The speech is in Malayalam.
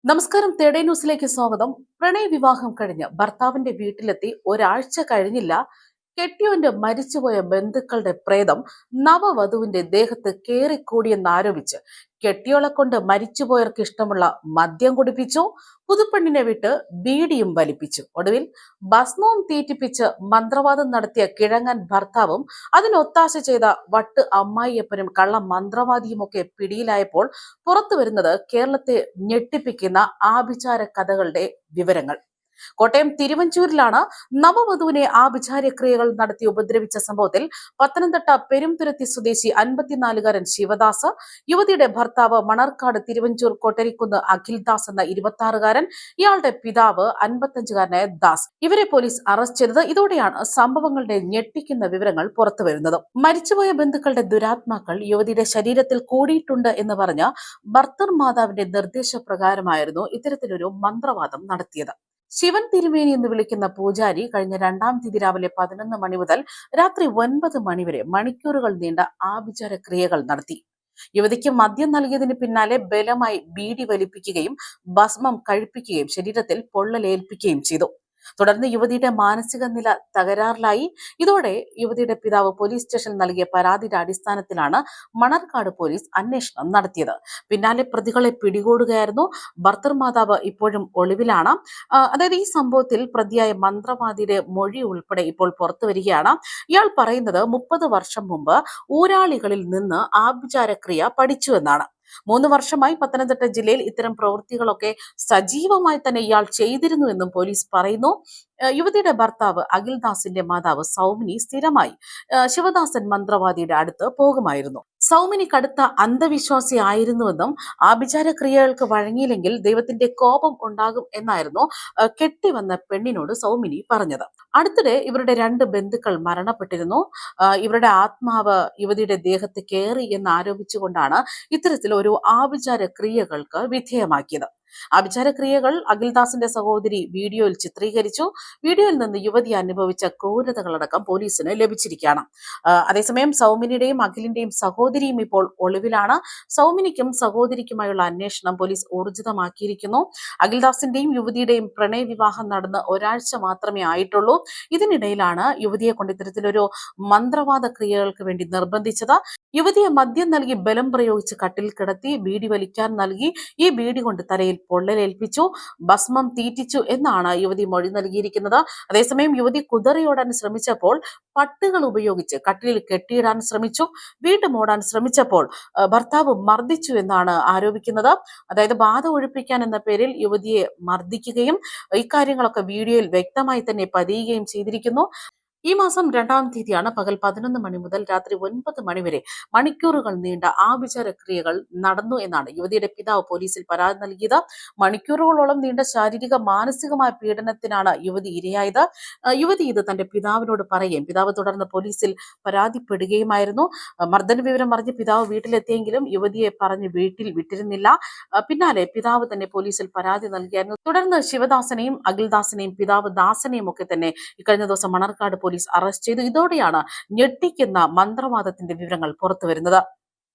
നമസ്കാരം. തേടേ ന്യൂസിലേക്ക് സ്വാഗതം. പ്രണയവിവാഹം കഴിഞ്ഞ് ഭർത്താവിന്റെ വീട്ടിലെത്തി ഒരാഴ്ച കഴിഞ്ഞില്ല, കെട്ടിയവന്റെ മരിച്ചുപോയ ബന്ധുക്കളുടെ പ്രേതം നവവധുവിന്റെ ദേഹത്ത് കേറിക്കൂടിയെന്നാരോപിച്ച് കെട്ടിയോളെ കൊണ്ട് മരിച്ചുപോയവർക്ക് ഇഷ്ടമുള്ള മദ്യം കുടിപ്പിച്ചു, പുതുപ്പെണ്ണിനെ വിട്ട് ബീഡിയും വലിപ്പിച്ചു, ഒടുവിൽ ഭസ്മവും തീറ്റിപ്പിച്ച് മന്ത്രവാദം നടത്തിയ കിഴങ്ങൻ ഭർത്താവും അതിനൊത്താശ ചെയ്ത വട്ട് അമ്മായിയപ്പനും കള്ള മന്ത്രവാദിയുമൊക്കെ പിടിയിലായപ്പോൾ പുറത്തു വരുന്നത് കേരളത്തെ ഞെട്ടിപ്പിക്കുന്ന ആഭിചാര കഥകളുടെ വിവരങ്ങൾ. കോട്ടയം തിരുവഞ്ചൂരിലാണ് നവവധുവിനെ ആഭിചാരക്രിയകൾ നടത്തി ഉപദ്രവിച്ച സംഭവത്തിൽ പത്തനംതിട്ട പെരുംതുരുത്തി സ്വദേശി 54-കാരൻ ശിവദാസ്, യുവതിയുടെ ഭർത്താവ് മണർക്കാട് തിരുവഞ്ചൂർ കൊട്ടരിക്കുന്ന് അഖിൽദാസ് എന്ന 26-കാരൻ, ഇയാളുടെ പിതാവ് 55-കാരനായ ദാസ്, ഇവരെ പോലീസ് അറസ്റ്റ് ചെയ്തത്. ഇതോടെയാണ് സംഭവങ്ങളുടെ ഞെട്ടിക്കുന്ന വിവരങ്ങൾ പുറത്തുവരുന്നത്. മരിച്ചുപോയ ബന്ധുക്കളുടെ ദുരാത്മാക്കൾ യുവതിയുടെ ശരീരത്തിൽ കൂടിയിട്ടുണ്ട് എന്ന് പറഞ്ഞ ഭർത്തർ മാതാവിന്റെ നിർദ്ദേശപ്രകാരമായിരുന്നു ഇത്തരത്തിലൊരു മന്ത്രവാദം നടത്തിയത്. ശിവൻ തിരുമേനി എന്ന് വിളിക്കുന്ന പൂജാരി കഴിഞ്ഞ 2-ാം തീയതി രാവിലെ 11 മണി മുതൽ രാത്രി 9 മണി വരെ മണിക്കൂറുകൾ നീണ്ട ആഭിചാര ക്രിയകൾ നടത്തി. യുവതിക്ക് മദ്യം നൽകിയതിന് പിന്നാലെ ബലമായി ബീഡി വലിപ്പിക്കുകയും ഭസ്മം കഴിപ്പിക്കുകയും ശരീരത്തിൽ പൊള്ളലേൽപ്പിക്കുകയും ചെയ്തു. തുടർന്ന് യുവതിയുടെ മാനസിക നില തകരാറിലായി. ഇതോടെ യുവതിയുടെ പിതാവ് പോലീസ് സ്റ്റേഷനിൽ നൽകിയ പരാതിയുടെ അടിസ്ഥാനത്തിലാണ് മണർക്കാട് പോലീസ് അന്വേഷണം നടത്തിയത്. പിന്നാലെ പ്രതികളെ പിടികൂടുകയായിരുന്നു. ഭർത്തർ മാതാവ് ഇപ്പോഴും ഒളിവിലാണ്. അതായത് ഈ സംഭവത്തിൽ പ്രതിയായ മന്ത്രവാദിയുടെ മൊഴി ഉൾപ്പെടെ ഇപ്പോൾ പുറത്തു വരികയാണ്. ഇയാൾ പറയുന്നത് 30 വർഷം മുമ്പ് ഊരാളികളിൽ നിന്ന് ആഭിചാരക്രിയ പഠിച്ചു എന്നാണ്. 3 വർഷമായി പത്തനംതിട്ട ജില്ലയിൽ ഇത്തരം പ്രവൃത്തികളൊക്കെ സജീവമായി തന്നെ ഇയാൾ ചെയ്തിരുന്നു എന്നും പോലീസ് പറയുന്നു. യുവതിയുടെ ഭർത്താവ് അഖിൽദാസിന്റെ മാതാവ് സൗമിനി സ്ഥിരമായി ശിവദാസൻ മന്ത്രവാദിയുടെ അടുത്ത് പോകുമായിരുന്നു. സൗമിനി കടുത്ത അന്ധവിശ്വാസി ആയിരുന്നുവെന്നും ആഭിചാര ക്രിയകൾക്ക് വഴങ്ങിയില്ലെങ്കിൽ ദൈവത്തിന്റെ കോപം ഉണ്ടാകും എന്നായിരുന്നു കെട്ടിവന്ന പെണ്ണിനോട് സൗമിനി പറഞ്ഞത്. അടുത്തിടെ ഇവരുടെ 2 ബന്ധുക്കൾ മരണപ്പെട്ടിരുന്നു. ഇവരുടെ ആത്മാവ് യുവതിയുടെ ദേഹത്ത് കയറി എന്ന് ആരോപിച്ചുകൊണ്ടാണ് ഇത്തരത്തിൽ ഒരു ആഭിചാര ക്രിയകൾക്ക് വിധേയമാക്കിയത്. ആഭിചാര ക്രിയകൾ അഖിൽദാസിന്റെ സഹോദരി വീഡിയോയിൽ ചിത്രീകരിച്ചു. വീഡിയോയിൽ നിന്ന് യുവതി അനുഭവിച്ച ക്രൂരതകളടക്കം പോലീസിന് ലഭിച്ചിരിക്കുകയാണ്. അതേസമയം സൗമിനിയുടെയും അഖിലിന്റെയും സഹോദരിയും ഇപ്പോൾ ഒളിവിലാണ്. സൗമിനിക്കും സഹോദരിക്കുമായുള്ള അന്വേഷണം പോലീസ് ഊർജിതമാക്കിയിരിക്കുന്നു. അഖിൽദാസിന്റെയും യുവതിയുടെയും പ്രണയവിവാഹം നടന്ന് ഒരാഴ്ച മാത്രമേ ആയിട്ടുള്ളൂ. ഇതിനിടയിലാണ് യുവതിയെ കൊണ്ട് ഇത്തരത്തിലൊരു മന്ത്രവാദ ക്രിയകൾക്ക് വേണ്ടി നിർബന്ധിച്ചത്. യുവതിയെ മദ്യം നൽകി ബലം പ്രയോഗിച്ച് കട്ടിൽ കിടത്തി ബീഡി വലിക്കാൻ നൽകി. ഈ ബീഡി കൊണ്ട് തലയിൽ പൊള്ളലേൽപ്പിച്ചു, ഭസ്മം തീറ്റിച്ചു എന്നാണ് യുവതി മൊഴി നൽകിയിരിക്കുന്നത്. അതേസമയം യുവതി കുതറിയോടാൻ ശ്രമിച്ചപ്പോൾ പട്ടുകൾ ഉപയോഗിച്ച് കട്ടിലിൽ കെട്ടിയിടാൻ ശ്രമിച്ചു. വീണ്ടും ഓടാൻ ശ്രമിച്ചപ്പോൾ ഭർത്താവ് മർദ്ദിച്ചു എന്നാണ് ആരോപിക്കുന്നത്. അതായത് ബാധ ഒഴിപ്പിക്കാൻ എന്ന പേരിൽ യുവതിയെ മർദ്ദിക്കുകയും ഇക്കാര്യങ്ങളൊക്കെ വീഡിയോയിൽ വ്യക്തമായി തന്നെ പതിയുകയും ചെയ്തിരിക്കുന്നു. ഈ മാസം 2-ാം തീയതിയാണ് പകൽ 11 മണി മുതൽ രാത്രി 9 മണി വരെ മണിക്കൂറുകൾ നീണ്ട ആഭിചാര ക്രിയകൾ നടന്നു എന്നാണ് യുവതിയുടെ പിതാവ് പോലീസിൽ പരാതി നൽകിയത്. മണിക്കൂറുകളോളം നീണ്ട ശാരീരിക മാനസികമായ പീഡനത്തിനാണ് യുവതി ഇരയായത്. യുവതി ഇത് തന്റെ പിതാവിനോട് പറയുകയും പിതാവ് തുടർന്ന് പോലീസിൽ പരാതിപ്പെടുകയുമായിരുന്നു. മർദ്ദന വിവരം അറിഞ്ഞ് പിതാവ് വീട്ടിലെത്തിയെങ്കിലും യുവതിയെ പറഞ്ഞ് വീട്ടിൽ വിട്ടിരുന്നില്ല. പിന്നാലെ പിതാവ് തന്നെ പോലീസിൽ പരാതി നൽകിയായിരുന്നു. തുടർന്ന് ശിവദാസനെയും അഖിൽദാസിനെയും പിതാവ് ദാസനെയും ഒക്കെ തന്നെ ഇക്കഴിഞ്ഞ ദിവസം മണർക്കാട് പോലീസ് അറസ്റ്റ് ചെയ്തു. ഇതോടെയാണ് ഞെട്ടിക്കുന്ന മന്ത്രവാദത്തിന്റെ വിവരങ്ങൾ പുറത്തുവരുന്നത്.